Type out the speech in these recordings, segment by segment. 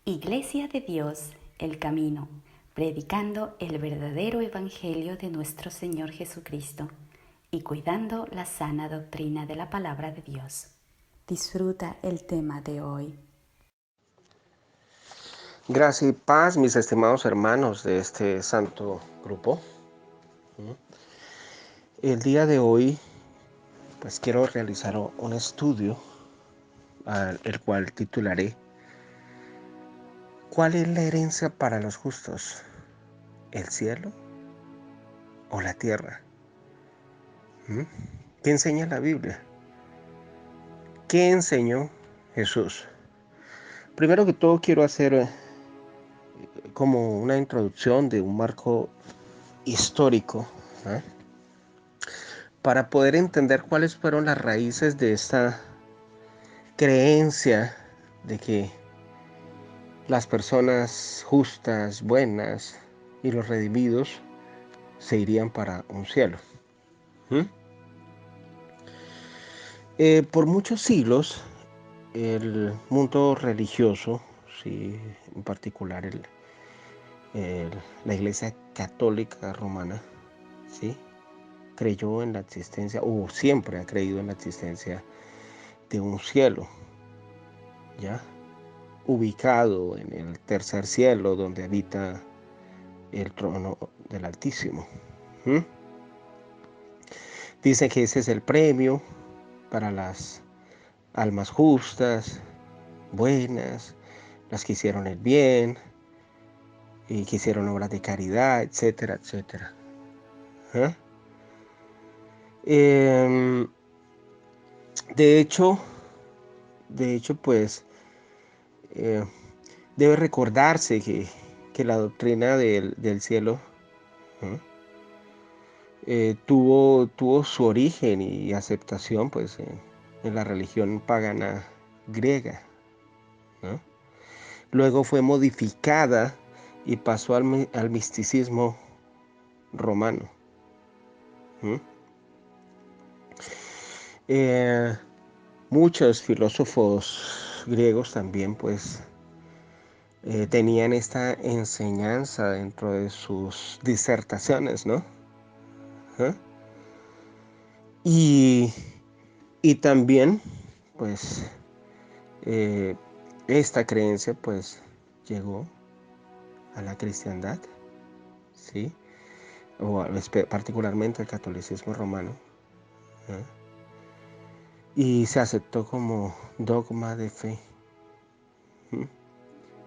Iglesia de Dios, el camino, predicando el verdadero evangelio de nuestro Señor Jesucristo y cuidando la sana doctrina de la palabra de Dios. Disfruta el tema de hoy. Gracia y paz, mis estimados hermanos de este santo grupo. El día de hoy, pues quiero realizar un estudio, el cual titularé ¿Cuál es la herencia para los justos? ¿El cielo o la tierra? ¿Qué enseña la Biblia? ¿Qué enseñó Jesús? Primero que todo quiero hacer como una introducción de un marco histórico, ¿eh? Para poder entender cuáles fueron las raíces de esta creencia de que las personas justas, buenas y los redimidos se irían para un cielo. Por muchos siglos, el mundo religioso, sí, en particular la Iglesia Católica Romana, sí, creyó en la existencia, o siempre ha creído en la existencia de un cielo, ¿ya? Ubicado en el tercer cielo, donde habita el trono del Altísimo. Dice que ese es el premio para las almas justas, buenas, las que hicieron el bien y que hicieron obras de caridad, etcétera, etcétera. ¿Eh? Eh, de hecho, pues eh, debe recordarse que la doctrina del cielo, ¿eh? Tuvo su origen y aceptación pues en la religión pagana griega, ¿no? Luego fue modificada y pasó al misticismo romano. Eh, Muchos filósofos griegos también pues tenían esta enseñanza dentro de sus disertaciones, ¿no? ¿Eh? Y, y también pues eh, esta creencia pues llegó a la cristiandad, ¿sí? O particularmente al catolicismo romano, ¿eh? Y se aceptó como dogma de fe.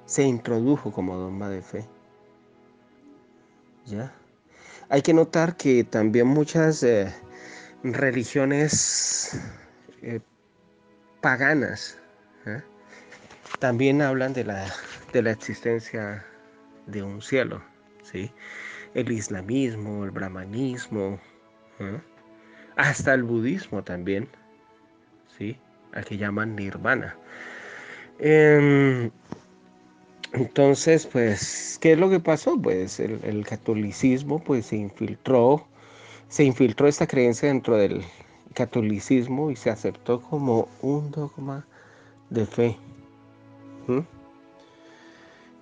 Se introdujo como dogma de fe, ¿ya? Hay que notar que también muchas religiones eh, paganas, ¿eh? También hablan de la existencia de un cielo, ¿sí? El islamismo, el brahmanismo, ¿eh? Hasta el budismo también, ¿sí? Al que llaman nirvana. Entonces, pues, ¿qué es lo que pasó? Pues el catolicismo pues se infiltró esta creencia dentro del catolicismo y se aceptó como un dogma de fe. ¿Mm?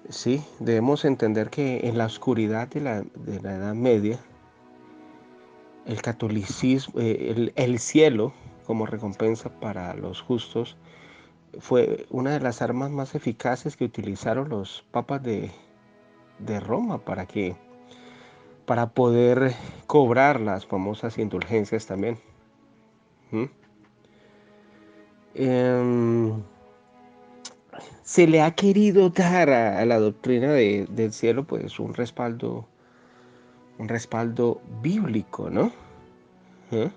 Sí, debemos entender que en la oscuridad de la Edad Media, el catolicismo, el cielo como recompensa para los justos, fue una de las armas más eficaces que utilizaron los papas de Roma para poder cobrar las famosas indulgencias también. ¿Mm? Eh, Se le ha querido dar a la doctrina del cielo pues un respaldo bíblico, ¿no? ¿Eh?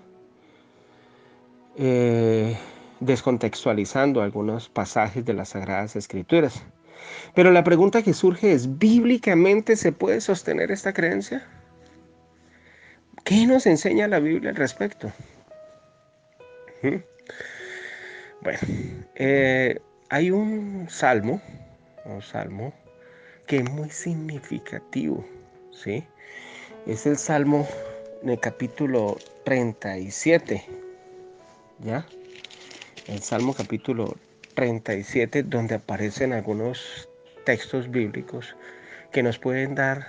Eh, Descontextualizando algunos pasajes de las Sagradas Escrituras. Pero la pregunta que surge es, ¿bíblicamente se puede sostener esta creencia? ¿Qué nos enseña la Biblia al respecto? ¿Mm? Bueno, hay un salmo que es muy significativo, ¿sí? Es el salmo en el capítulo 37, ¿ya? El salmo capítulo 37, donde aparecen algunos textos bíblicos que nos pueden dar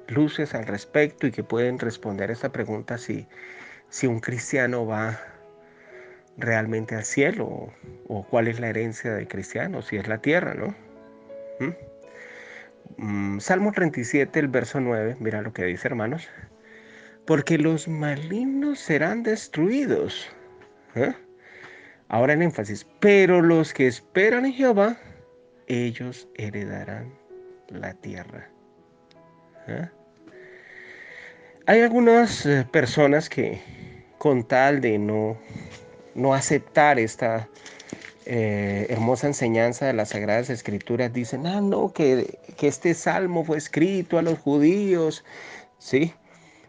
luces al respecto y que pueden responder esta pregunta si un cristiano va realmente al cielo o cuál es la herencia del cristiano, si es la tierra, ¿no? Salmo 37, el verso 9, mira lo que dice, hermanos. Porque los malignos serán destruidos. ¿Eh? Ahora en énfasis, pero los que esperan en Jehová, ellos heredarán la tierra. ¿Eh? Hay algunas personas que con tal de no aceptar esta hermosa enseñanza de las Sagradas Escrituras dicen, no, que este salmo fue escrito a los judíos, ¿sí?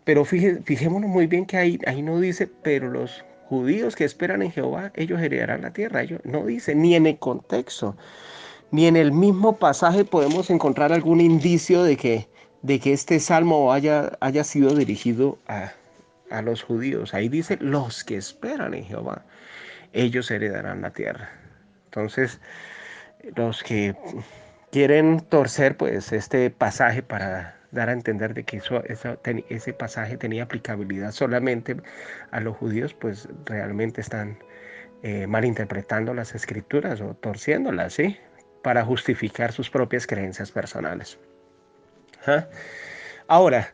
Pero fijémonos muy bien que ahí no dice, pero los judíos que esperan en Jehová, ellos heredarán la tierra. Ellos no dice, ni en el contexto, ni en el mismo pasaje podemos encontrar algún indicio de que este salmo haya sido dirigido a los judíos. Ahí dice, los que esperan en Jehová, ellos heredarán la tierra. Entonces, los que quieren torcer pues este pasaje para dar a entender de que ese pasaje tenía aplicabilidad solamente a los judíos, pues realmente están malinterpretando las escrituras o torciéndolas, ¿sí? Para justificar sus propias creencias personales. ¿Ah? Ahora,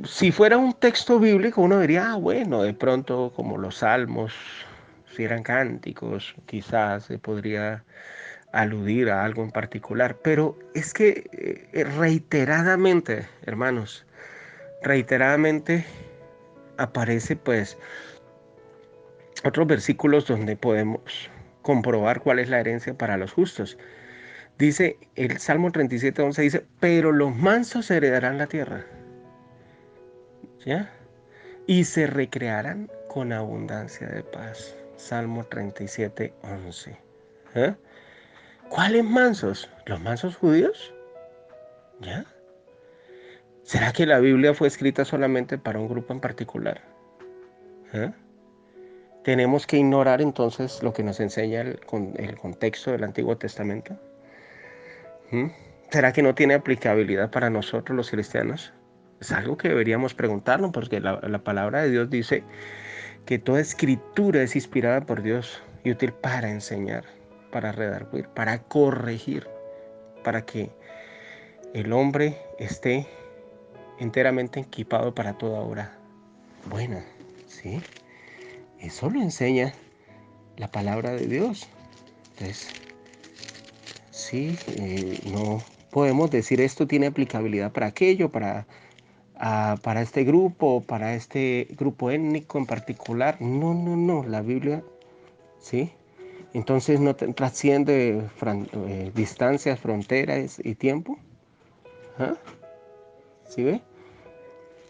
si fuera un texto bíblico, uno diría, bueno, de pronto como los salmos, si eran cánticos, quizás se podría aludir a algo en particular, pero es que reiteradamente, hermanos, reiteradamente aparece pues otros versículos donde podemos comprobar cuál es la herencia para los justos. Dice el Salmo 37:11 dice, pero los mansos heredarán la tierra, ¿ya? Y se recrearán con abundancia de paz. Salmo 37:11. ¿Eh? ¿Cuáles mansos? ¿Los mansos judíos? ¿Ya? ¿Será que la Biblia fue escrita solamente para un grupo en particular? ¿Eh? ¿Tenemos que ignorar entonces lo que nos enseña el contexto del Antiguo Testamento? ¿Será que no tiene aplicabilidad para nosotros los cristianos? Es algo que deberíamos preguntarnos porque la palabra de Dios dice que toda escritura es inspirada por Dios y útil para enseñar, para redarguir, para corregir, para que el hombre esté enteramente equipado para toda obra buena, ¿sí? Eso lo enseña la palabra de Dios. Entonces, sí, no podemos decir esto tiene aplicabilidad para aquello, para este grupo étnico en particular. No, no, no, la Biblia, ¿sí? Entonces no trasciende distancias, fronteras y tiempo. ¿Ah? ¿Sí ve?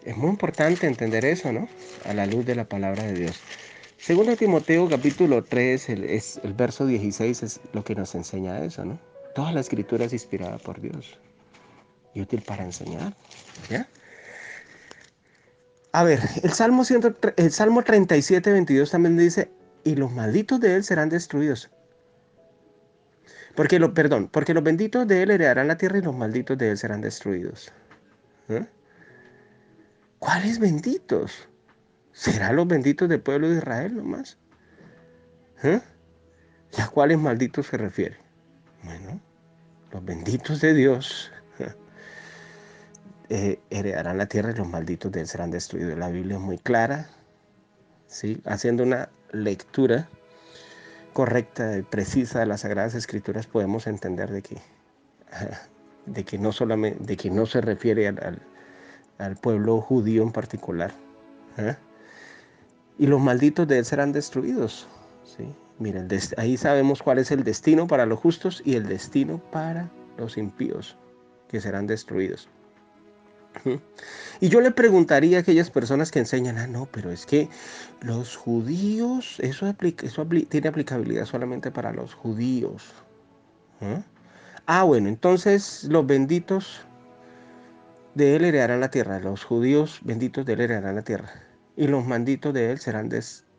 Es muy importante entender eso, ¿no? A la luz de la palabra de Dios. Según Timoteo capítulo 3, el verso 16 es lo que nos enseña eso, ¿no? Toda la escritura es inspirada por Dios y útil para enseñar, ¿ya? A ver, el Salmo 37:22 también dice, y los malditos de él serán destruidos. Porque los benditos de él heredarán la tierra y los malditos de él serán destruidos. ¿Eh? ¿Cuáles benditos? ¿Serán los benditos del pueblo de Israel nomás? ¿Eh? ¿Y a cuáles malditos se refiere? Bueno, los benditos de Dios heredarán la tierra y los malditos de él serán destruidos. La Biblia es muy clara, ¿sí? Haciendo una lectura correcta y precisa de las Sagradas Escrituras podemos entender de que no solamente, de que no se refiere al pueblo judío en particular. ¿Eh? Y los malditos de él serán destruidos. ¿Sí? Miren, ahí sabemos cuál es el destino para los justos y el destino para los impíos, que serán destruidos. Y yo le preguntaría a aquellas personas que enseñan, no, pero es que los judíos, eso tiene aplicabilidad solamente para los judíos. ¿Eh? Bueno, entonces los benditos de él heredarán la tierra, los judíos benditos de él heredarán la tierra, y los malditos de él serán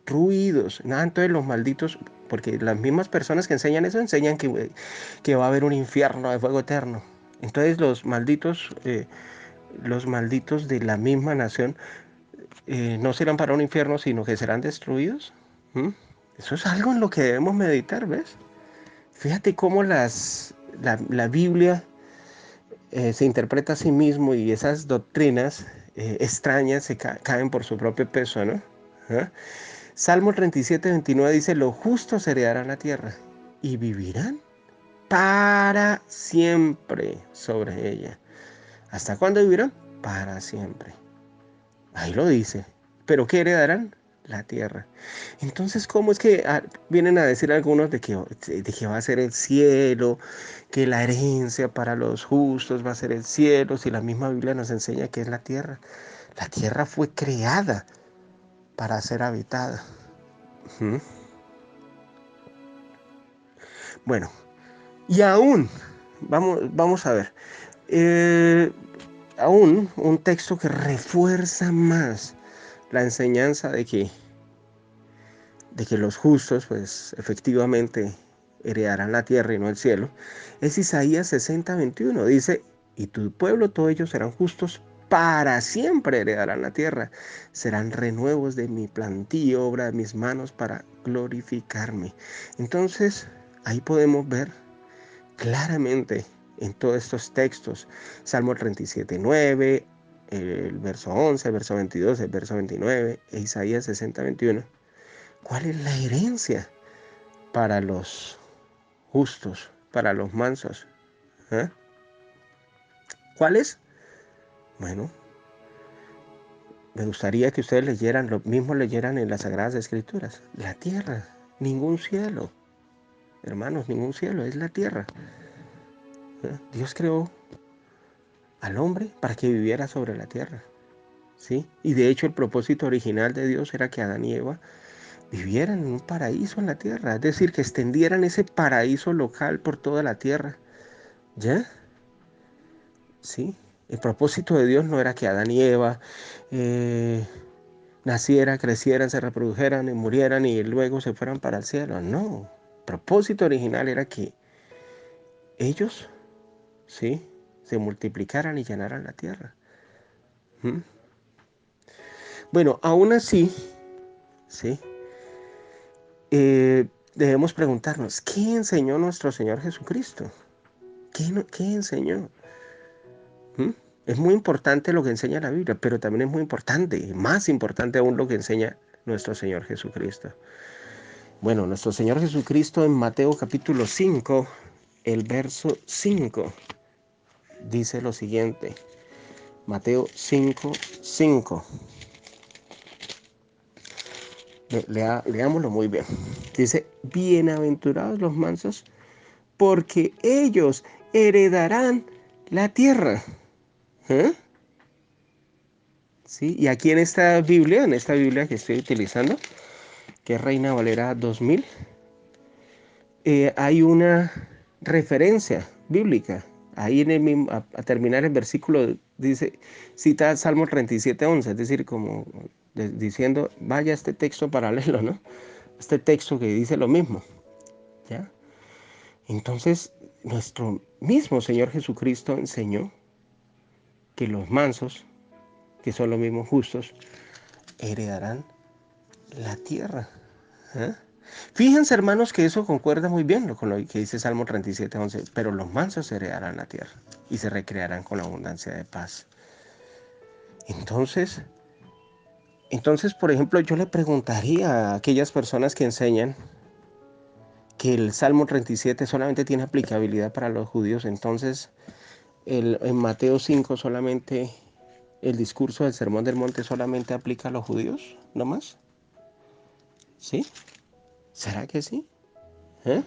destruidos. Nada, entonces los malditos, porque las mismas personas que enseñan eso enseñan que va a haber un infierno de fuego eterno. Entonces los malditos de la misma nación no serán para un infierno, sino que serán destruidos. ¿Mm? Eso es algo en lo que debemos meditar, ¿ves? Fíjate cómo la Biblia se interpreta a sí mismo y esas doctrinas extrañas caen por su propio peso, ¿no? ¿Ah? Salmo 37:29 dice, los justos heredarán la tierra y vivirán para siempre sobre ella. ¿Hasta cuándo vivirán? Para siempre. Ahí lo dice. ¿Pero qué heredarán? La tierra. Entonces, ¿cómo es que vienen a decir algunos de que va a ser el cielo, que la herencia para los justos va a ser el cielo, si la misma Biblia nos enseña que es la tierra? La tierra fue creada para ser habitada. ¿Mm? Bueno, y aún, vamos a ver, eh, aún un texto que refuerza más la enseñanza de que los justos, pues efectivamente heredarán la tierra y no el cielo, es Isaías 60:21. Dice, y tu pueblo, todos ellos serán justos, para siempre heredarán la tierra. Serán renuevos de mi plantío, obra de mis manos para glorificarme. Entonces, ahí podemos ver claramente en todos estos textos, Salmo 37:9, el verso 11, el verso 22, el verso 29, e Isaías 60:21. ¿Cuál es la herencia para los justos, para los mansos? ¿Eh? ¿Cuál es? Bueno, me gustaría que ustedes leyeran, lo mismo leyeran en las Sagradas Escrituras. La tierra, ningún cielo. Hermanos, ningún cielo, es la tierra. Dios creó al hombre para que viviera sobre la tierra. ¿Sí? Y de hecho el propósito original de Dios era que Adán y Eva vivieran en un paraíso en la tierra. Es decir, que extendieran ese paraíso local por toda la tierra. ¿Ya? ¿Sí? El propósito de Dios no era que Adán y Eva nacieran, crecieran, se reprodujeran y murieran y luego se fueran para el cielo. No. El propósito original era que ellos, ¿sí?, se multiplicaran y llenaran la tierra. ¿Mm? Bueno, aún así, ¿sí?, debemos preguntarnos, ¿qué enseñó nuestro Señor Jesucristo? ¿Qué enseñó? ¿Mm? Es muy importante lo que enseña la Biblia, pero también es muy importante, más importante aún lo que enseña nuestro Señor Jesucristo. Bueno, nuestro Señor Jesucristo en Mateo capítulo 5, el verso 5, dice lo siguiente. Mateo 5:5. Leámoslo muy bien. Dice, bienaventurados los mansos, porque ellos heredarán la tierra. ¿Eh? ¿Sí? Y aquí en esta Biblia que estoy utilizando, que es Reina Valera 2000, hay una referencia bíblica. Ahí en el mismo, a terminar el versículo, dice, cita Salmo 37:11, es decir, como diciendo, vaya este texto paralelo, ¿no? Este texto que dice lo mismo, ¿ya? Entonces, nuestro mismo Señor Jesucristo enseñó que los mansos, que son los mismos justos, heredarán la tierra. ¿Eh? Fíjense, hermanos, que eso concuerda muy bien con lo que dice Salmo 37:11. Pero los mansos heredarán la tierra y se recrearán con la abundancia de paz. Entonces, por ejemplo, yo le preguntaría a aquellas personas que enseñan que el Salmo 37 solamente tiene aplicabilidad para los judíos. Entonces, en Mateo 5 solamente el discurso del Sermón del Monte solamente aplica a los judíos, ¿no más? ¿Sí? ¿Será que sí? ¿Eh?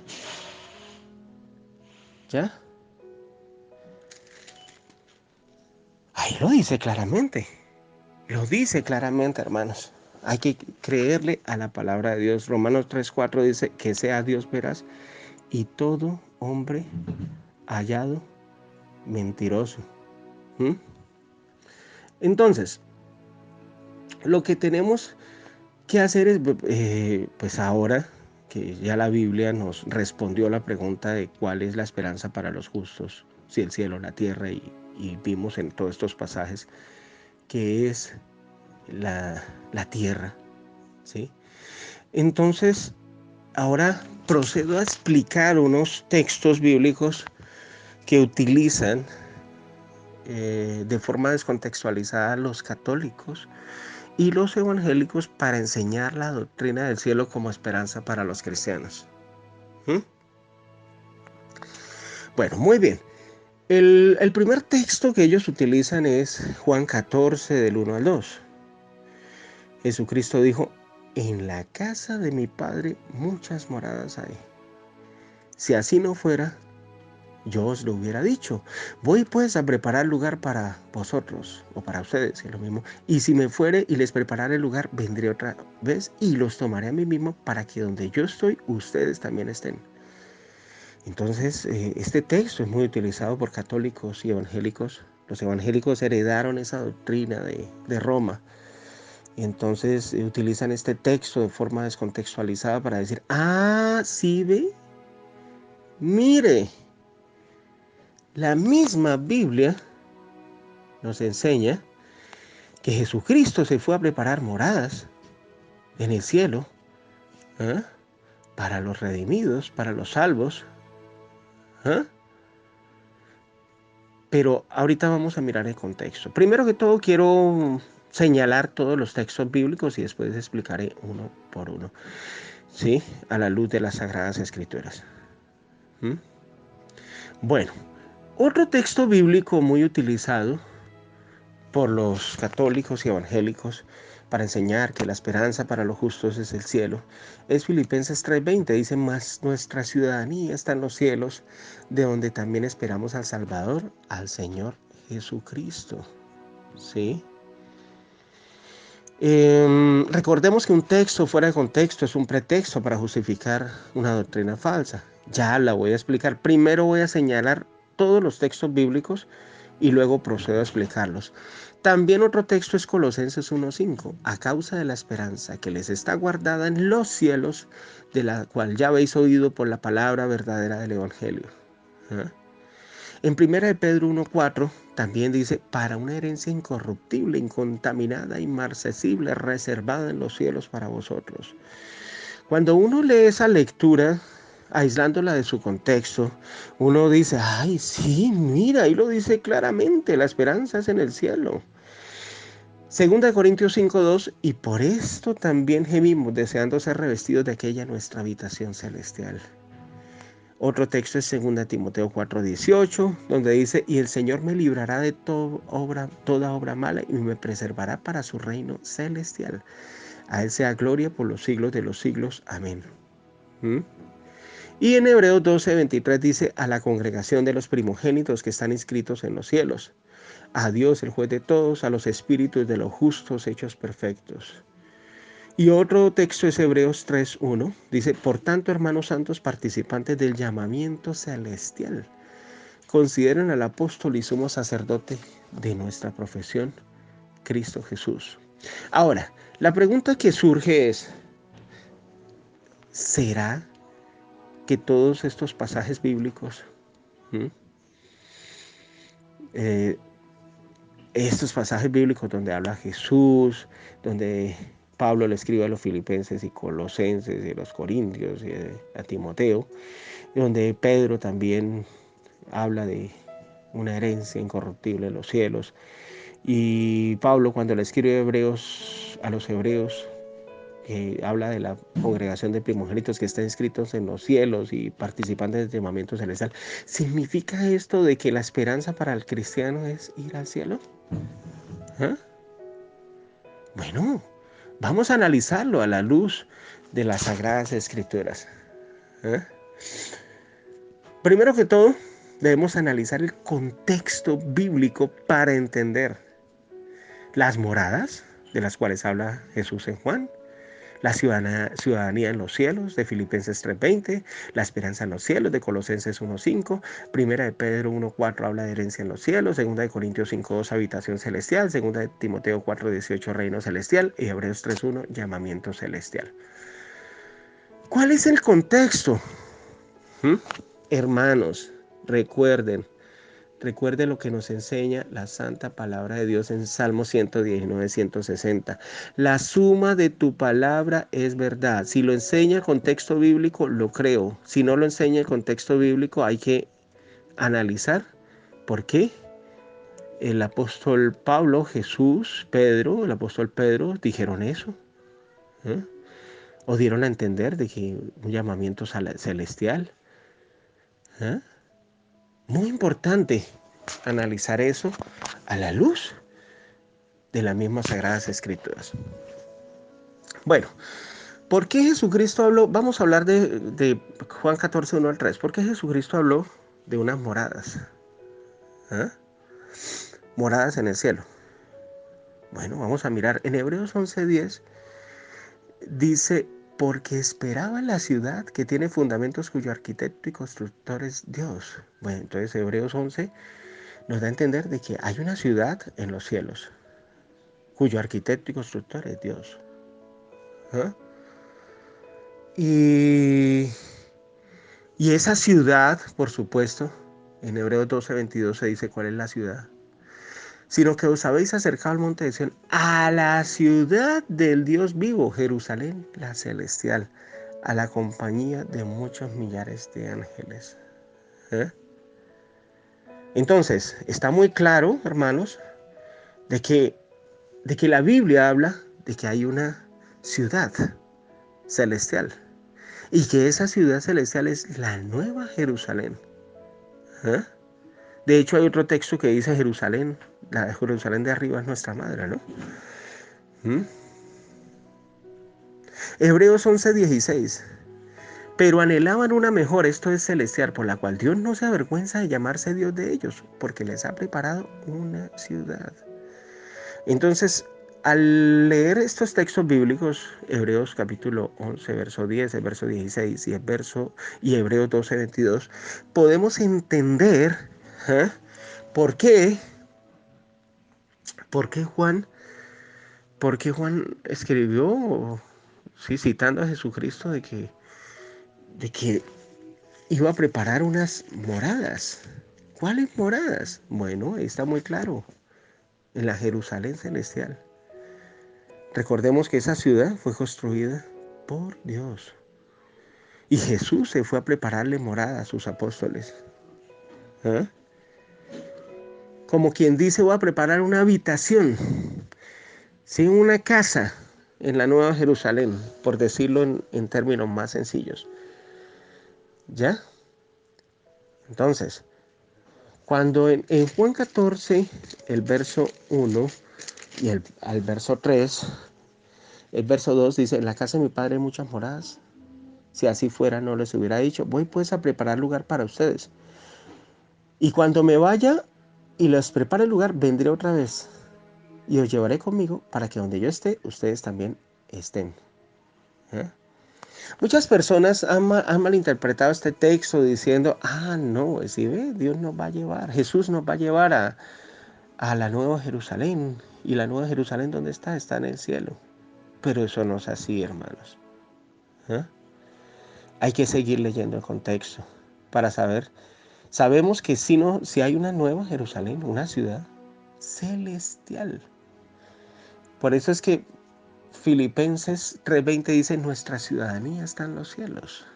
¿Ya? Ahí lo dice claramente. Lo dice claramente, hermanos. Hay que creerle a la palabra de Dios. Romanos 3:4 dice que sea Dios veraz y todo hombre hallado mentiroso. ¿Mm? Entonces, lo que tenemos ¿Qué hacer? Pues ahora que ya la Biblia nos respondió la pregunta de cuál es la esperanza para los justos, si el cielo, la tierra, y vimos en todos estos pasajes que es la tierra, ¿sí? Entonces, ahora procedo a explicar unos textos bíblicos que utilizan de forma descontextualizada los católicos y los evangélicos para enseñar la doctrina del cielo como esperanza para los cristianos. ¿Mm? Bueno, muy bien. El primer texto que ellos utilizan es Juan 14, del 1 al 2. Jesucristo dijo: en la casa de mi Padre muchas moradas hay. Si así no fuera, yo os lo hubiera dicho. Voy pues a preparar lugar para vosotros, o para ustedes, es lo mismo. Y si me fuere y les prepararé el lugar, vendré otra vez y los tomaré a mí mismo, para que donde yo estoy, ustedes también estén. Entonces, este texto es muy utilizado por católicos y evangélicos. Los evangélicos heredaron esa doctrina de Roma. Y entonces utilizan este texto de forma descontextualizada para decir: ah, sí, ve, mire, la misma Biblia nos enseña que Jesucristo se fue a preparar moradas en el cielo, ¿eh?, para los redimidos, para los salvos. ¿Eh? Pero ahorita vamos a mirar el contexto. Primero que todo, quiero señalar todos los textos bíblicos y después explicaré uno por uno, ¿sí?, a la luz de las Sagradas Escrituras. ¿Mm? Bueno, otro texto bíblico muy utilizado por los católicos y evangélicos para enseñar que la esperanza para los justos es el cielo es Filipenses 3:20. Dice: mas nuestra ciudadanía está en los cielos, de donde también esperamos al Salvador, al Señor Jesucristo. ¿Sí? Recordemos que un texto fuera de contexto es un pretexto para justificar una doctrina falsa. Ya la voy a explicar. Primero voy a señalar todos los textos bíblicos y luego procedo a explicarlos. También otro texto es Colosenses 1:5. A causa de la esperanza que les está guardada en los cielos, de la cual ya habéis oído por la palabra verdadera del Evangelio. ¿Ah? En 1 de Pedro 1:4 también dice: para una herencia incorruptible, incontaminada, inmarcesible, reservada en los cielos para vosotros. Cuando uno lee esa lectura, aislándola de su contexto, uno dice: ay, sí, mira, ahí lo dice claramente, la esperanza es en el cielo. 2 Corintios 5:2, y por esto también gemimos, deseando ser revestidos de aquella nuestra habitación celestial. Otro texto es 2 Timoteo 4:18, donde dice: y el Señor me librará de toda obra mala y me preservará para su reino celestial. A Él sea gloria por los siglos de los siglos. Amén. ¿Mm? Y en Hebreos 12:23 dice: a la congregación de los primogénitos que están inscritos en los cielos, a Dios el juez de todos, a los espíritus de los justos hechos perfectos. Y otro texto es Hebreos 3:1. Dice: por tanto, hermanos santos, participantes del llamamiento celestial, consideren al apóstol y sumo sacerdote de nuestra profesión, Cristo Jesús. Ahora, la pregunta que surge es: ¿será que todos estos pasajes bíblicos, estos pasajes bíblicos donde habla Jesús, donde Pablo le escribe a los filipenses y colosenses y a los corintios y a Timoteo, donde Pedro también habla de una herencia incorruptible en los cielos, y Pablo, cuando le escribe a los hebreos, habla de la congregación de primogénitos que están inscritos en los cielos y participantes del llamamiento celestial? ¿Significa esto de que la esperanza para el cristiano es ir al cielo? ¿Ah? Bueno, vamos a analizarlo a la luz de las Sagradas Escrituras. ¿Ah? Primero que todo, debemos analizar el contexto bíblico para entender las moradas de las cuales habla Jesús en Juan. La ciudadanía en los cielos, de Filipenses 3:20, la esperanza en los cielos, de Colosenses 1:5, Primera de Pedro 1:4 habla de herencia en los cielos, Segunda de Corintios 5:2 habitación celestial, Segunda de Timoteo 4:18 reino celestial y Hebreos 3:1 llamamiento celestial. ¿Cuál es el contexto? Hermanos, recuerden lo que nos enseña la santa palabra de Dios en Salmo 119, 160. La suma de tu palabra es verdad. Si lo enseña el contexto bíblico, lo creo. Si no lo enseña el contexto bíblico, hay que analizar por qué el apóstol Pablo, Jesús, Pedro, el apóstol Pedro dijeron eso. O dieron a entender de que un llamamiento celestial. Muy importante analizar eso a la luz de las mismas Sagradas Escrituras. Bueno, ¿por qué Jesucristo habló? Vamos a hablar de Juan 14, 1 al 3. ¿Por qué Jesucristo habló de unas moradas? Moradas en el cielo. Bueno, vamos a mirar. En Hebreos 11:10 dice, porque esperaba la ciudad que tiene fundamentos cuyo arquitecto y constructor es Dios. Bueno, entonces Hebreos 11 nos da a entender de que hay una ciudad en los cielos cuyo arquitecto y constructor es Dios. Y esa ciudad, por supuesto, en Hebreos 12:22 se dice cuál es la ciudad. Sino que os habéis acercado al monte de Sión, a la ciudad del Dios vivo, Jerusalén, la celestial, a la compañía de muchos millares de ángeles. Entonces, está muy claro, hermanos, de que la Biblia habla de que hay una ciudad celestial y que esa ciudad celestial es la nueva Jerusalén. De hecho, hay otro texto que dice Jerusalén, la Jerusalén de arriba es nuestra madre, ¿no? Hebreos 11:16. Pero anhelaban una mejor, esto es celestial, por la cual Dios no se avergüenza de llamarse Dios de ellos, porque les ha preparado una ciudad. Entonces, al leer estos textos bíblicos, Hebreos capítulo 11, verso 10, el verso 16 y Hebreos 12:22, podemos entender por qué Juan escribió, sí, citando a Jesucristo de que iba a preparar unas moradas. ¿Cuáles moradas? Bueno, ahí está muy claro, en la Jerusalén celestial. Recordemos que esa ciudad fue construida por Dios. Y Jesús se fue a prepararle morada a sus apóstoles. Como quien dice, voy a preparar una habitación, ¿sí? Una casa en la Nueva Jerusalén, por decirlo en términos más sencillos. ¿Ya? Entonces, cuando en Juan 14, el verso 1 y al verso 3, el verso 2 dice, en la casa de mi padre hay muchas moradas. Si así fuera, no les hubiera dicho, voy pues a preparar lugar para ustedes. Y cuando me vaya y les prepare el lugar, vendré otra vez y os llevaré conmigo para que donde yo esté, ustedes también estén. Muchas personas han malinterpretado este texto diciendo, no, si ve, Dios nos va a llevar, Jesús nos va a llevar a la Nueva Jerusalén. Y la Nueva Jerusalén, ¿dónde está? Está en el cielo. Pero eso no es así, hermanos. Hay que seguir leyendo el contexto para saber. Sabemos que si hay una Nueva Jerusalén, una ciudad celestial. Por eso es que Filipenses 3:20 dice, nuestra ciudadanía está en los cielos.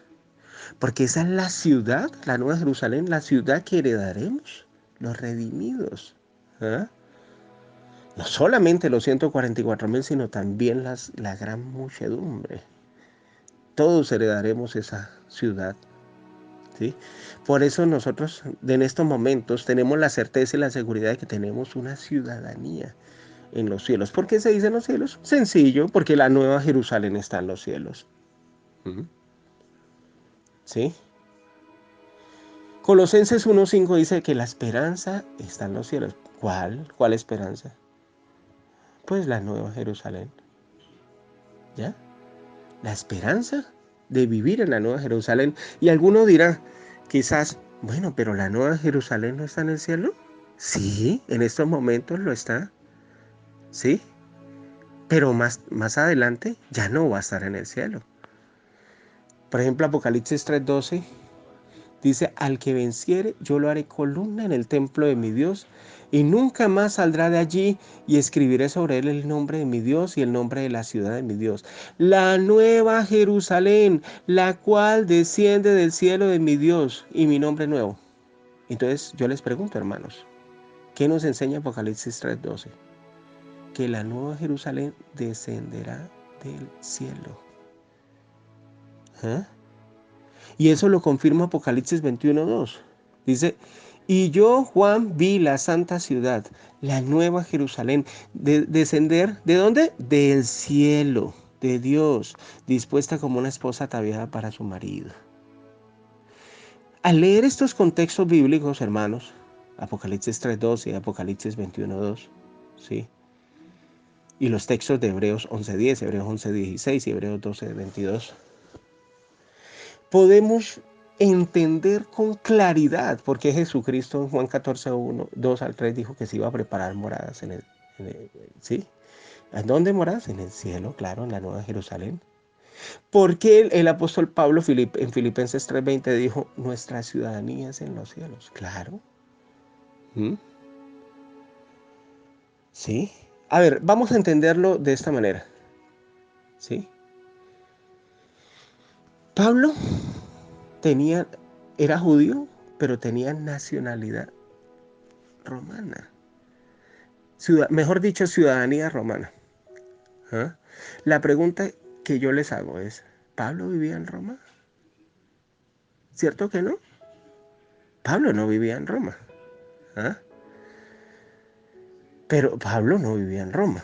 Porque esa es la ciudad, la Nueva Jerusalén, la ciudad que heredaremos, los redimidos. No solamente los 144,000, sino también la gran muchedumbre. Todos heredaremos esa ciudad. ¿Sí? Por eso nosotros en estos momentos tenemos la certeza y la seguridad de que tenemos una ciudadanía en los cielos. ¿Por qué se dice en los cielos? Sencillo, porque la Nueva Jerusalén está en los cielos. ¿Sí? Colosenses 1:5 dice que la esperanza está en los cielos. ¿Cuál esperanza? Pues la Nueva Jerusalén. ¿Ya? la esperanza de vivir en la Nueva Jerusalén. Y alguno dirá, quizás, bueno, pero la Nueva Jerusalén no está en el cielo. Sí, en estos momentos lo está, sí, pero más adelante ya no va a estar en el cielo. Por ejemplo, Apocalipsis 3:12 dice, al que venciere, yo lo haré columna en el templo de mi Dios, y nunca más saldrá de allí, y escribiré sobre él el nombre de mi Dios y el nombre de la ciudad de mi Dios, la nueva Jerusalén, la cual desciende del cielo de mi Dios, y mi nombre nuevo. Entonces yo les pregunto, hermanos, ¿qué nos enseña Apocalipsis 3:12? Que la nueva Jerusalén descenderá del cielo. ¿Eh? Y eso lo confirma Apocalipsis 21:2. Dice, y yo, Juan, vi la santa ciudad, la nueva Jerusalén, descender, ¿de dónde? Del cielo, de Dios, dispuesta como una esposa ataviada para su marido. Al leer estos contextos bíblicos, hermanos, Apocalipsis 3:2 y Apocalipsis 21:2, ¿sí? Y los textos de Hebreos 11:10, Hebreos 11:16 y Hebreos 12:22, podemos entender con claridad por qué Jesucristo en Juan 14:1, 2 al 3 dijo que se iba a preparar moradas ¿sí? ¿En dónde moradas? En el cielo, claro, en la Nueva Jerusalén. ¿Por qué el apóstol Pablo en Filipenses 3:20 dijo, nuestra ciudadanía es en los cielos? Claro. ¿Mm? ¿Sí? A ver, vamos a entenderlo de esta manera. ¿Sí? Pablo era judío, pero tenía nacionalidad romana. Mejor dicho, ciudadanía romana. ¿Ah? La pregunta que yo les hago es, ¿Pablo vivía en Roma? ¿Cierto que no? Pablo no vivía en Roma. ¿Ah? Pero Pablo no vivía en Roma.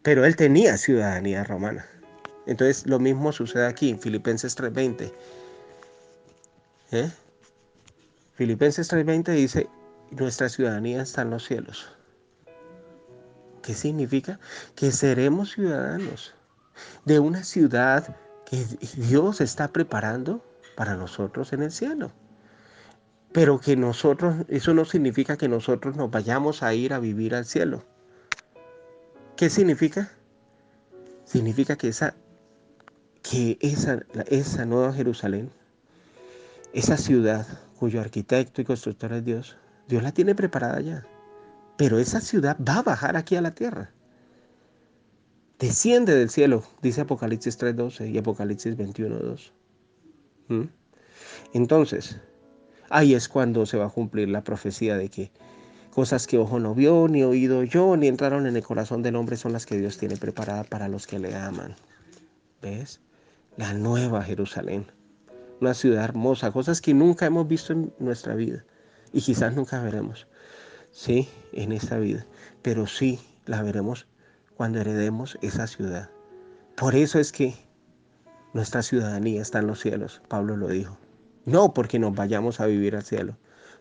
Pero él tenía ciudadanía romana. Entonces lo mismo sucede aquí en Filipenses 3:20. ¿Eh? Filipenses 3:20 dice, nuestra ciudadanía está en los cielos. ¿Qué significa? Que seremos ciudadanos de una ciudad que Dios está preparando para nosotros en el cielo. Pero que eso no significa que nosotros nos vayamos a ir a vivir al cielo. ¿Qué significa? Significa que esa Nueva Jerusalén, esa ciudad cuyo arquitecto y constructor es Dios, Dios la tiene preparada ya. Pero esa ciudad va a bajar aquí a la tierra. Desciende del cielo, dice Apocalipsis 3:12 y Apocalipsis 21:2. ¿Mm? Entonces, ahí es cuando se va a cumplir la profecía de que cosas que ojo no vio, ni oído yo, ni entraron en el corazón del hombre son las que Dios tiene preparadas para los que le aman. ¿Ves? La nueva Jerusalén. Una ciudad hermosa, cosas que nunca hemos visto en nuestra vida y quizás nunca veremos, sí, en esta vida, pero sí la veremos cuando heredemos esa ciudad. Por eso es que nuestra ciudadanía está en los cielos, Pablo lo dijo. No porque nos vayamos a vivir al cielo,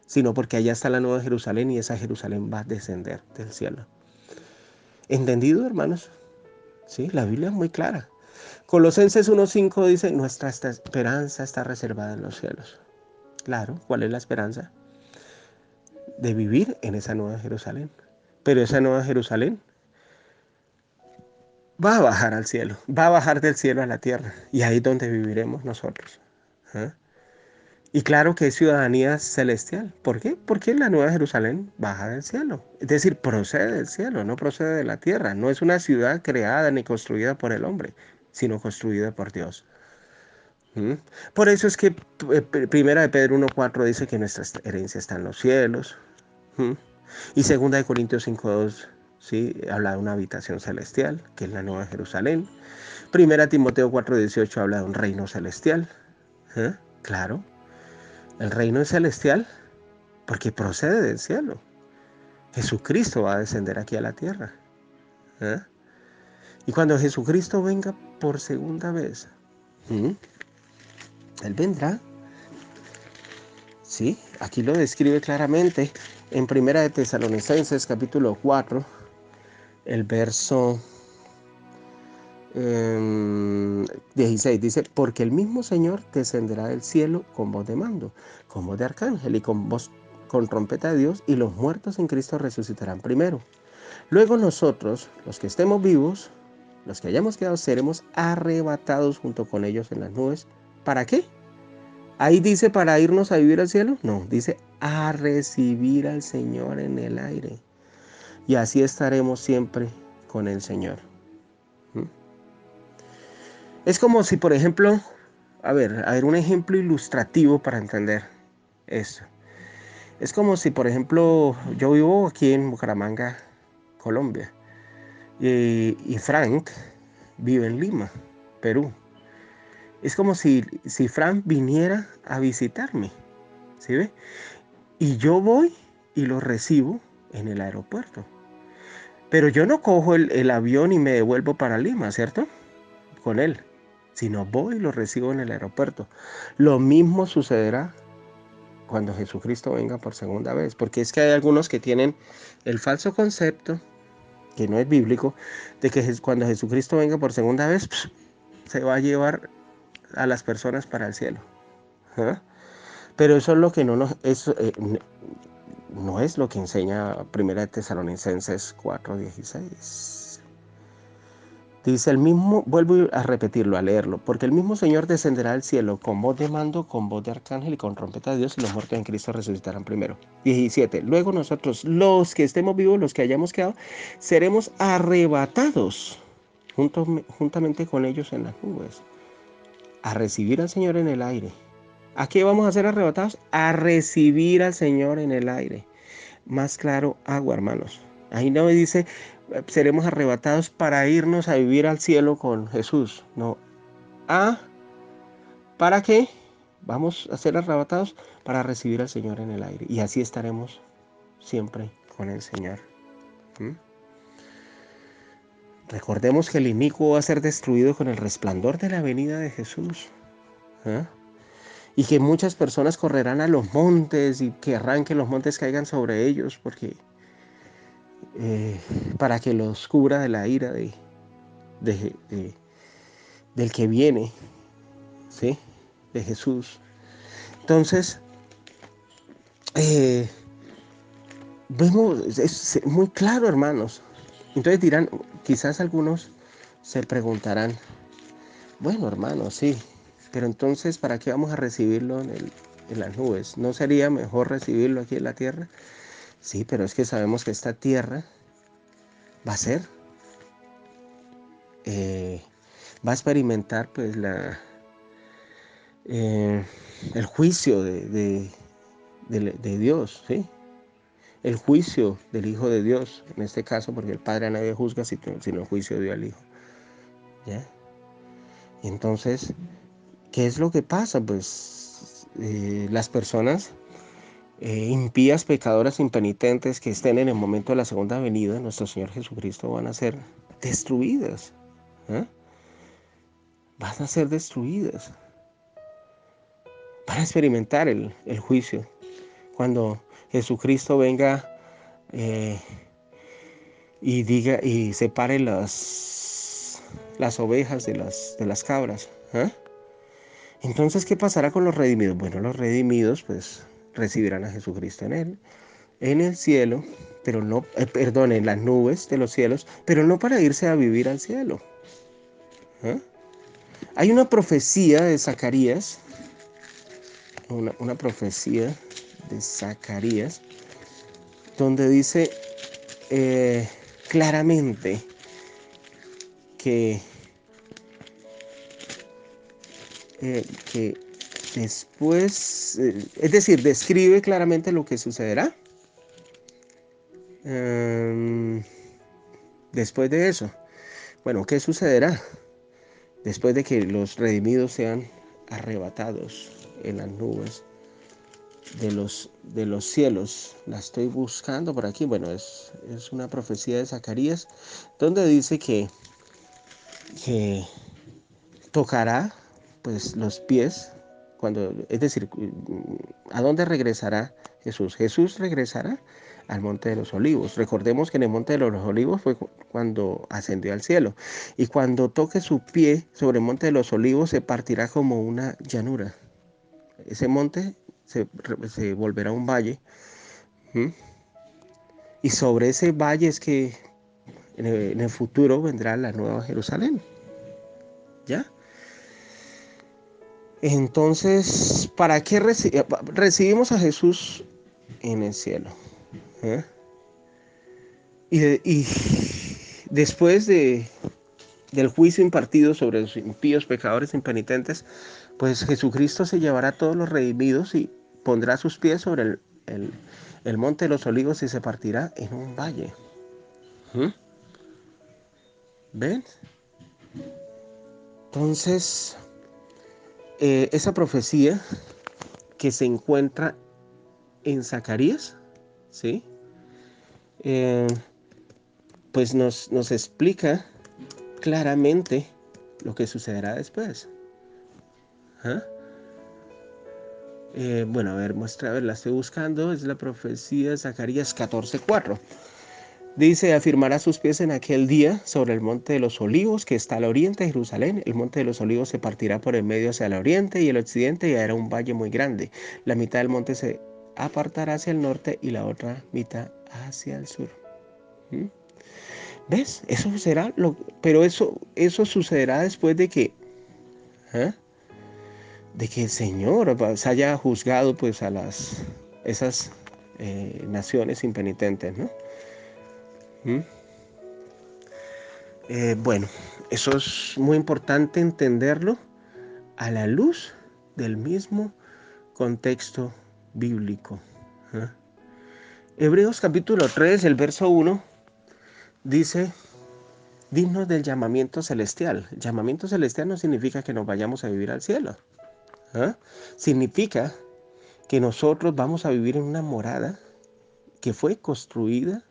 sino porque allá está la nueva Jerusalén y esa Jerusalén va a descender del cielo. ¿Entendido, hermanos? Sí, la Biblia es muy clara. Colosenses 1:5 dice, nuestra esperanza está reservada en los cielos. Claro, ¿cuál es la esperanza? De vivir en esa nueva Jerusalén. Pero esa nueva Jerusalén va a bajar al cielo, va a bajar del cielo a la tierra. Y ahí es donde viviremos nosotros. ¿Ah? Y claro que es ciudadanía celestial. ¿Por qué? Porque la nueva Jerusalén baja del cielo. Es decir, procede del cielo, no procede de la tierra. No es una ciudad creada ni construida por el hombre, sino construida por Dios. ¿Mm? Por eso es que Primera de Pedro 1:4 dice que nuestra herencia está en los cielos. ¿Mm? Y Segunda de Corintios 5:2, ¿sí? Habla de una habitación celestial, que es la nueva Jerusalén. Primera Timoteo 4:18 habla de un reino celestial. ¿Eh? Claro. El reino es celestial porque procede del cielo. Jesucristo va a descender aquí a la tierra. ¿Eh? Y cuando Jesucristo venga por segunda vez, Él vendrá. Sí, aquí lo describe claramente en Primera de Tesalonicenses capítulo 4, el verso 16 dice, porque el mismo Señor descenderá del cielo con voz de mando, con voz de arcángel y con voz con trompeta de Dios, y los muertos en Cristo resucitarán primero. Luego nosotros, los que estemos vivos, los que hayamos quedado, seremos arrebatados junto con ellos en las nubes. ¿Para qué? Ahí dice para irnos a vivir al cielo. No, dice a recibir al Señor en el aire. Y así estaremos siempre con el Señor. ¿Mm? Es como si, por ejemplo, a ver, un ejemplo ilustrativo para entender esto. Es como si, por ejemplo, yo vivo aquí en Bucaramanga, Colombia, y Frank vive en Lima, Perú. Es como si Frank viniera a visitarme, ¿sí ve? Y yo voy y lo recibo en el aeropuerto. Pero yo no cojo el avión y me devuelvo para Lima, ¿cierto? Con él. Sino voy y lo recibo en el aeropuerto. Lo mismo sucederá cuando Jesucristo venga por segunda vez. Porque es que hay algunos que tienen el falso concepto, que no es bíblico, de que cuando Jesucristo venga por segunda vez, se va a llevar a las personas para el cielo. ¿Ah? Pero eso es lo que no es lo que enseña 1 Tesalonicenses 4:16. Dice el mismo, vuelvo a repetirlo, a leerlo, porque el mismo Señor descenderá al cielo con voz de mando, con voz de arcángel y con trompeta de Dios, y los muertos en Cristo resucitarán primero. 17. Luego nosotros, los que estemos vivos, los que hayamos quedado, seremos arrebatados juntamente con ellos en las nubes, a recibir al Señor en el aire. ¿A qué vamos a ser arrebatados? A recibir al Señor en el aire. Más claro, agua, hermanos. Ahí no me dice, seremos arrebatados para irnos a vivir al cielo con Jesús. No. ¿Para qué? Vamos a ser arrebatados para recibir al Señor en el aire. Y así estaremos siempre con el Señor. ¿Mm? Recordemos que el inicuo va a ser destruido con el resplandor de la venida de Jesús. ¿Ah? Y que muchas personas correrán a los montes y querrán que los montes caigan sobre ellos porque para que los cubra de la ira del que viene, ¿sí? De Jesús. Entonces, vemos, es muy claro, hermanos. Entonces dirán, quizás algunos se preguntarán, bueno, hermanos, sí, pero entonces, ¿para qué vamos a recibirlo en las nubes? ¿No sería mejor recibirlo aquí en la tierra? Sí, pero es que sabemos que esta tierra va a ser, va a experimentar pues el juicio de Dios, ¿sí? El juicio del Hijo de Dios, en este caso, porque el Padre a nadie juzga, sino el juicio dio al Hijo. ¿Ya? Y entonces, ¿qué es lo que pasa? Pues las personas impías, pecadoras, impenitentes que estén en el momento de la segunda venida de nuestro Señor Jesucristo van a ser destruidas. ¿Eh? Van a ser destruidas. Van a experimentar el juicio. Cuando Jesucristo venga y diga y separe las ovejas de las cabras. ¿Eh? Entonces, ¿qué pasará con los redimidos? Bueno, los redimidos pues recibirán a Jesucristo en el cielo, pero no, perdón, en las nubes de los cielos, pero no para irse a vivir al cielo. ¿Eh? Hay una profecía de Zacarías, una profecía de Zacarías, donde dice claramente que después, es decir, describe claramente lo que sucederá después de eso. Bueno, ¿qué sucederá después de que los redimidos sean arrebatados en las nubes de los cielos? La estoy buscando por aquí. Bueno, es una profecía de Zacarías donde dice que tocará pues los pies Es decir, ¿a dónde regresará Jesús? Jesús regresará al Monte de los Olivos. Recordemos que en el Monte de los Olivos fue cuando ascendió al cielo. Y cuando toque su pie sobre el Monte de los Olivos se partirá como una llanura. Ese monte se volverá un valle. ¿Mm? Y sobre ese valle es que en el futuro vendrá la nueva Jerusalén. ¿Ya? Entonces, ¿para qué recibimos a Jesús en el cielo? ¿Eh? Y después del juicio impartido sobre los impíos, pecadores impenitentes, pues Jesucristo se llevará a todos los redimidos y pondrá sus pies sobre el monte de los olivos y se partirá en un valle. ¿Mm? ¿Ven? Entonces, esa profecía que se encuentra en Zacarías, ¿sí? Pues nos explica claramente lo que sucederá después. ¿Ah? Bueno, a ver, la estoy buscando, es la profecía de Zacarías 14:4. Dice, afirmará sus pies en aquel día sobre el monte de los olivos que está al oriente de Jerusalén. El monte de los olivos se partirá por el medio hacia el oriente y el occidente y hará un valle muy grande. La mitad del monte se apartará hacia el norte y la otra mitad hacia el sur. ¿Mm? ¿Ves? Eso será, pero eso sucederá después de que, ¿eh? de que el Señor se haya juzgado pues a esas naciones impenitentes, ¿no? ¿Mm? Bueno, eso es muy importante entenderlo a la luz del mismo contexto bíblico. ¿Eh? Hebreos capítulo 3, el verso 1, dice, dignos del llamamiento celestial. El llamamiento celestial no significa que nos vayamos a vivir al cielo. ¿Eh? Significa que nosotros vamos a vivir en una morada que fue construida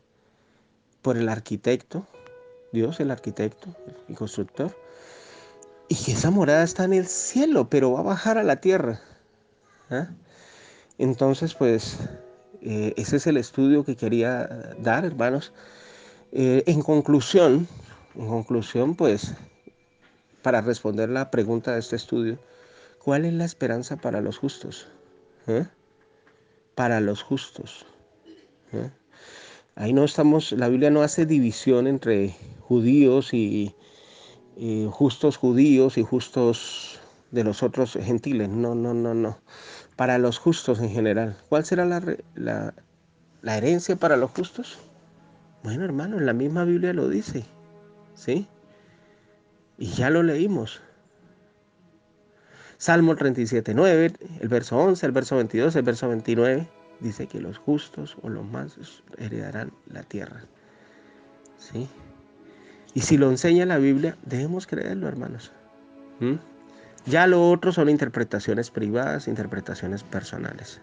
por el arquitecto, Dios el arquitecto y constructor, y que esa morada está en el cielo, pero va a bajar a la tierra. ¿Eh? Entonces, pues, ese es el estudio que quería dar, hermanos. En conclusión, pues, para responder la pregunta de este estudio, ¿cuál es la esperanza para los justos? ¿Eh? Para los justos. ¿Eh? Ahí no estamos, la Biblia no hace división entre judíos y justos judíos y justos de los otros gentiles. No, no, no, no. Para los justos en general. ¿Cuál será la herencia para los justos? Bueno, hermano, la misma Biblia lo dice, ¿sí? Y ya lo leímos. Salmo 37:9, el verso 11, el verso 22, el verso 29, dice que los justos o los mansos heredarán la tierra, ¿sí? Y si lo enseña la Biblia, debemos creerlo, hermanos. ¿Mm? Ya lo otro son interpretaciones privadas, interpretaciones personales.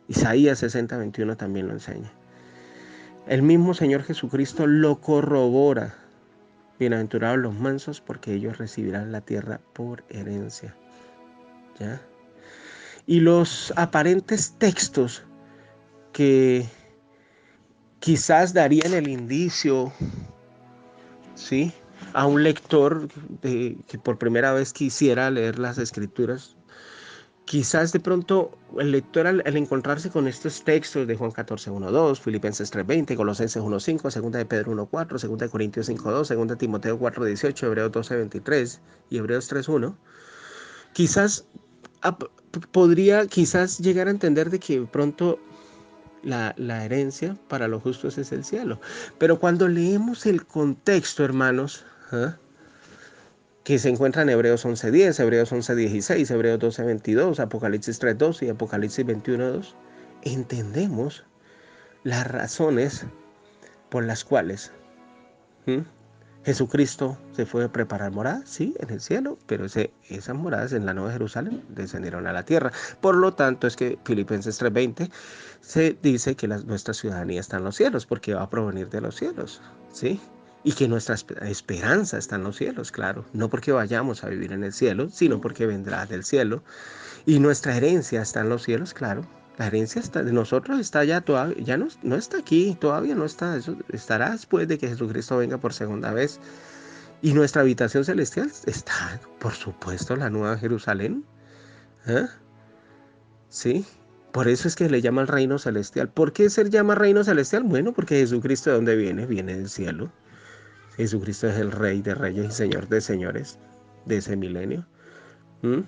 Isaías 60:21 también lo enseña. El mismo Señor Jesucristo lo corrobora. Bienaventurados los mansos, porque ellos recibirán la tierra por herencia. ¿Ya? Y los aparentes textos que quizás darían el indicio, ¿sí?, a un lector que por primera vez quisiera leer las Escrituras. Quizás de pronto el lector al encontrarse con estos textos de Juan 14:1-2, Filipenses 3:20, Colosenses 1:5, 2 de Pedro 1:4, 2 de Corintios 5:2, 2 de Timoteo 4:18, Hebreos 12:23 y Hebreos 3:1, quizás podría llegar a entender de que de pronto la herencia para los justos es el cielo. Pero cuando leemos el contexto, hermanos, que se encuentra en Hebreos 11:10, Hebreos 11:16, Hebreos 12:22, Apocalipsis 3:12 y Apocalipsis 21:2, entendemos las razones por las cuales Jesucristo se fue a preparar moradas, sí, en el cielo, pero esas moradas en la Nueva Jerusalén descendieron a la tierra. Por lo tanto, es que Filipenses 3:20 se dice que nuestra ciudadanía está en los cielos, porque va a provenir de los cielos, ¿sí? y que nuestra esperanza está en los cielos, claro, no porque vayamos a vivir en el cielo, sino porque vendrá del cielo, y nuestra herencia está en los cielos, claro. La herencia está, de nosotros está ya todavía, ya no está aquí, todavía no está, eso estará después de que Jesucristo venga por segunda vez. Y nuestra habitación celestial está, por supuesto, la Nueva Jerusalén. ¿Eh? Sí, por eso es que le llama el reino celestial. ¿Por qué se llama reino celestial? Bueno, porque Jesucristo, ¿de dónde viene? Viene del cielo. Jesucristo es el Rey de reyes y Señor de señores de ese milenio. ¿Mm?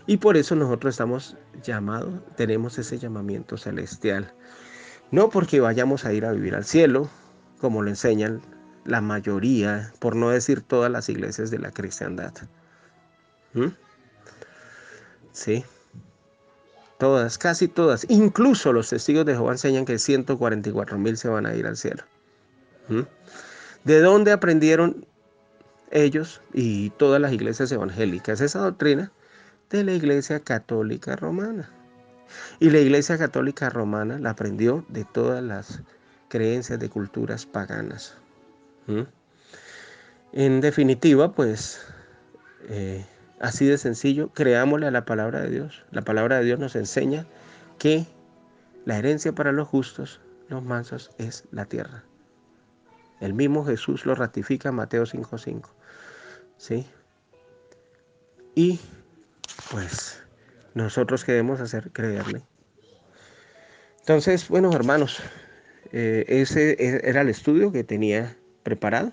Y por eso nosotros estamos llamados, tenemos ese llamamiento celestial. No porque vayamos a ir a vivir al cielo, como lo enseñan la mayoría, por no decir todas las iglesias de la cristiandad. ¿Mm? Sí, todas, casi todas. Incluso los testigos de Jehová enseñan que 144,000 se van a ir al cielo. ¿Mm? ¿De dónde aprendieron ellos y todas las iglesias evangélicas esa doctrina? De la Iglesia Católica Romana. Y la Iglesia Católica Romana la aprendió de todas las creencias de culturas paganas. ¿Mm? En definitiva, pues, eh, así de sencillo, creámosle a la palabra de Dios. La palabra de Dios nos enseña que la herencia para los justos, los mansos, es la tierra. El mismo Jesús lo ratifica en Mateo 5:5. ¿Sí? Y pues nosotros qué debemos hacer, creerle. Entonces, bueno, hermanos, ese era el estudio que tenía preparado.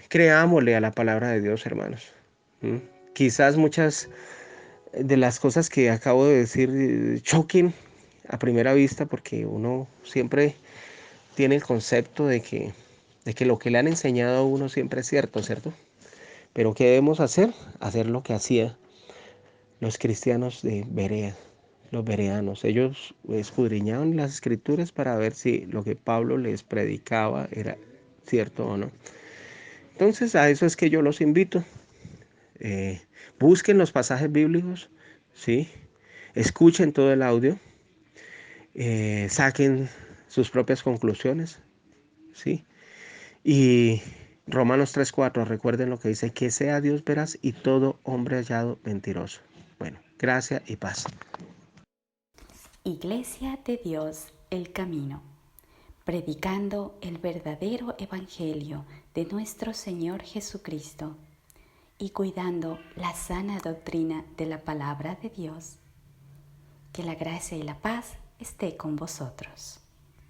Creámosle a la palabra de Dios, hermanos. ¿Mm? Quizás muchas de las cosas que acabo de decir choquen a primera vista porque uno siempre tiene el concepto de que lo que le han enseñado a uno siempre es cierto, ¿cierto? Pero ¿qué debemos hacer? Hacer lo que hacía los cristianos de Berea, los bereanos. Ellos escudriñaban las escrituras para ver si lo que Pablo les predicaba era cierto o no. Entonces a eso es que yo los invito. Eh, Busquen los pasajes bíblicos, ¿sí? Escuchen todo el audio, saquen sus propias conclusiones, ¿sí? Y Romanos 3:4, recuerden lo que dice, que sea Dios veraz y todo hombre hallado mentiroso. Bueno, gracia y paz. Iglesia de Dios, el camino, predicando el verdadero evangelio de nuestro Señor Jesucristo y cuidando la sana doctrina de la palabra de Dios. Que la gracia y la paz esté con vosotros.